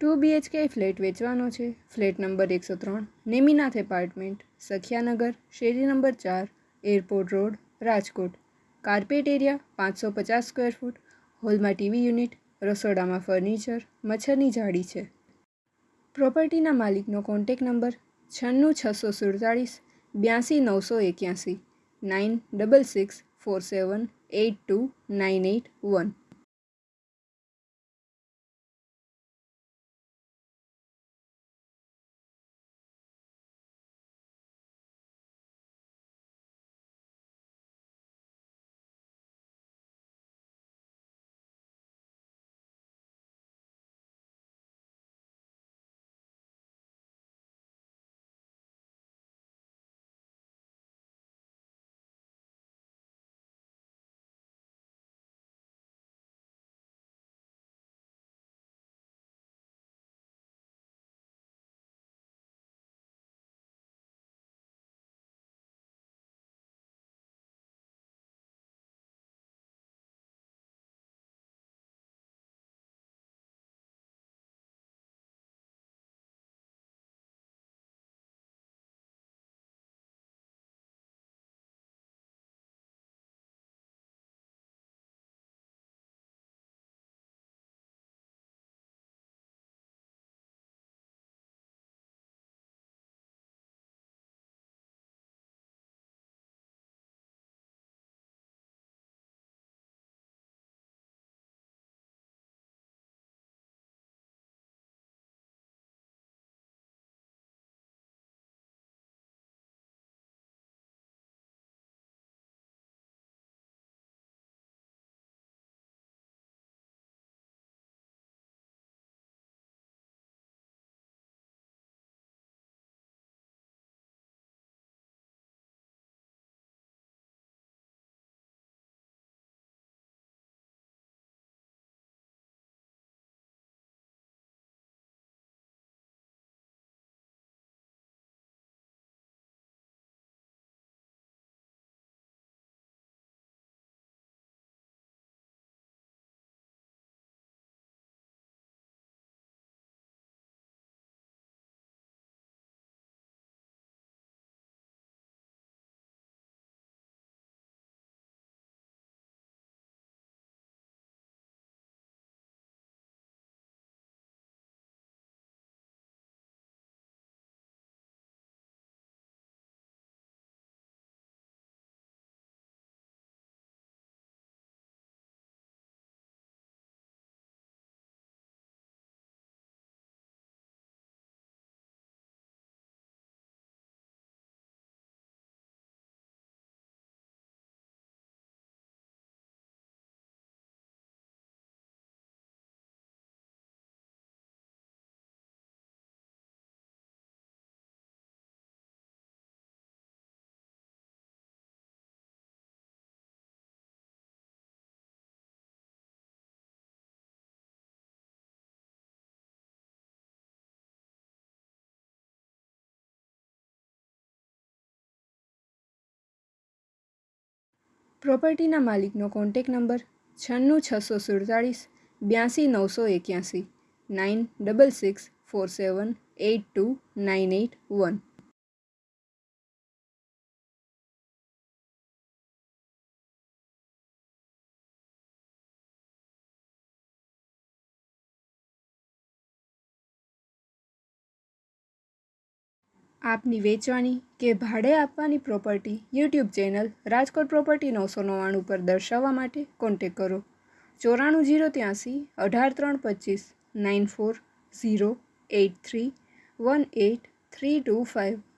2 BHK flat વેચવાનો છે. Flat number 103, Neminath apartment, સખિયાનગર, શેરી number 4, airport road, Rajkot. Carpet area 550 square foot. હોલમાં ટીવી યુનિટ, રસોડામાં ફર્નિચર, મચ્છરની જાળી છે. પ્રોપર્ટીના માલિકનો કોન્ટેક નંબર 96 647 82 981 9647829881. પ્રોપર્ટીના માલિકનો કોન્ટેક નંબર 96 647 82 981 96647829881. આપની વેચવાની કે ભાડે આપવાની property YouTube channel Rajkot property 999 પર દર્શાવવા માટે કોન્ટેક કરો. 94 083 18 325 94 083 18 325.